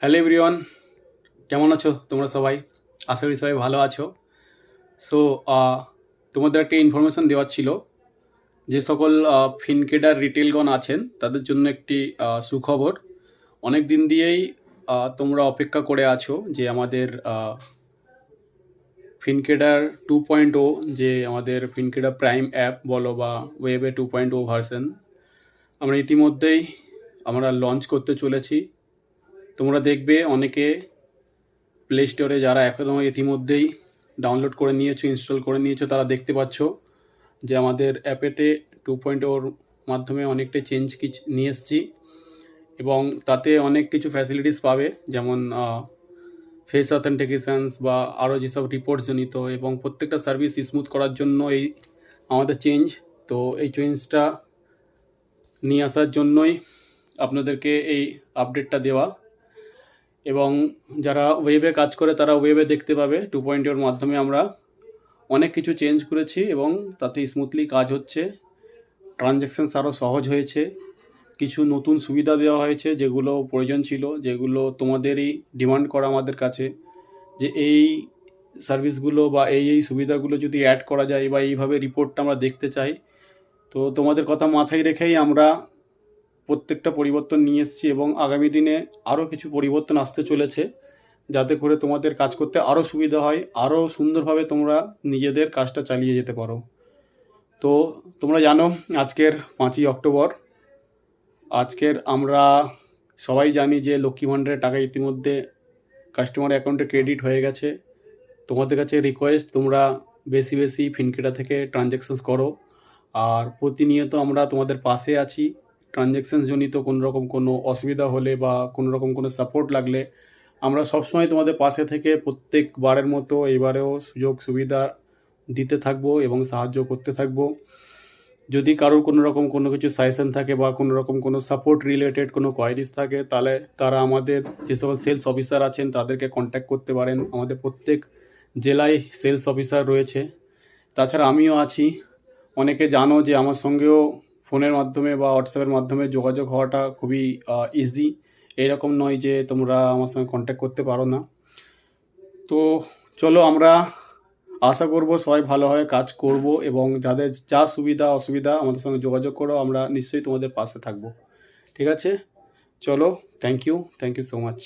Hello everyone, কেমন আছো তোমরা সবাই? আশা করি সবাই ভালো আছো। সো তোমাদের একটা ইনফরমেশন দেওয়ার ছিল। যে সকল ফিনকেডার রিটেলগণ আছেন তাদের জন্য একটি সুখবর। অনেক দিন দিয়েই তোমরা অপেক্ষা করে আছো যে আমাদের ফিনকেডার 2.0, যে আমাদের ফিনকেডার প্রাইম অ্যাপ বলো বা ওয়েবে 2.0 ভার্সন আমরা ইতিমধ্যেই লঞ্চ করতে চলেছি। তোমরা দেখবে অনেকে প্লে স্টোরে যারা এখনও ইতিমধ্যেই ডাউনলোড করে নিয়েছো, ইনস্টল করে নিয়েছো, তারা দেখতে পাচ্ছ যে আমাদের অ্যাপেতে 2.0-র মাধ্যমে অনেকটাই চেঞ্জ নিয়ে এসেছি এবং তাতে অনেক কিছু ফ্যাসিলিটিস পাবে, যেমন ফেস অথেন্টিকেশানস বা আরও যেসব রিপোর্টস জনিত, এবং প্রত্যেকটা সার্ভিস স্মুথ করার জন্য এই আমাদের চেঞ্জ। তো এই চেঞ্জটা নিয়ে আসার জন্যই আপনাদেরকে এই আপডেটটা দেওয়া। এবং যারা ওয়েবে কাজ করে তারা ওয়েবে দেখতে পাবে 2.0-র মাধ্যমে আমরা অনেক কিছু চেঞ্জ করেছি এবং তাতে স্মুথলি কাজ হচ্ছে। ট্রানজ্যাকশানস আরও সহজ হয়েছে, কিছু নতুন সুবিধা দেওয়া হয়েছে যেগুলো প্রয়োজন ছিল, যেগুলো তোমাদেরই ডিমান্ড করা আমাদের কাছে, যে এই সার্ভিসগুলো বা এই সুবিধাগুলো যদি অ্যাড করা যায় বা এইভাবে রিপোর্টটা আমরা দেখতে চাই। তো তোমাদের কথা মাথায় রেখেই আমরা প্রত্যেকটা পরিবর্তন নিয়ে এসেছি এবং আগামী দিনে আরও কিছু পরিবর্তন আসতে চলেছে, যাতে করে তোমাদের কাজ করতে আরও সুবিধা হয়, আরও সুন্দরভাবে তোমরা নিজেদের কাজটা চালিয়ে যেতে পারো। তো তোমরা জানো আজকের 5ই অক্টোবর। আজকের আমরা সবাই জানি যে লক্ষ্মী ভাণ্ডারের টাকা ইতিমধ্যে কাস্টমার অ্যাকাউন্টে ক্রেডিট হয়ে গেছে। তোমাদের কাছে রিকোয়েস্ট, তোমরা বেশি বেশি ফিনকেডা থেকে ট্রানজ্যাকশানস করো। আর প্রতিনিয়ত আমরা তোমাদের পাশে আছি। ট্রানজ্যাকশানস জনিত কোনোরকম কোনো অসুবিধা হলে বা কোনোরকম কোনো সাপোর্ট লাগলে আমরা সবসময় তোমাদের পাশে থেকে প্রত্যেকবারের মতো এবারেও সুযোগ সুবিধা দিতে থাকবো এবং সাহায্য করতে থাকবো। যদি কারোর কোনো রকম কোনো কিছু সাজেশন থাকে বা কোনো রকম কোনো সাপোর্ট রিলেটেড কোনো কোয়ারিজ থাকে, তাহলে তারা আমাদের যে সকল সেলস অফিসার আছেন তাদেরকে কন্ট্যাক্ট করতে পারেন। আমাদের প্রত্যেক জেলায় সেলস অফিসার রয়েছে, তাছাড়া আমিও আছি। অনেকে জানো যে আমার সঙ্গেও ফোনের মাধ্যমে বা হোয়াটসঅ্যাপের মাধ্যমে যোগাযোগ হওয়াটা খুবই ইজি। এরকম নয় যে তোমরা আমার সঙ্গে কন্ট্যাক্ট করতে পারো না। তো চলো, আমরা আশা করব সবাই ভালোভাবে কাজ করব এবং যাদের যা সুবিধা অসুবিধা আমাদের সঙ্গে যোগাযোগ করো, আমরা নিশ্চয়ই তোমাদের পাশে থাকবো। ঠিক আছে, চলো, থ্যাংক ইউ সো মাচ।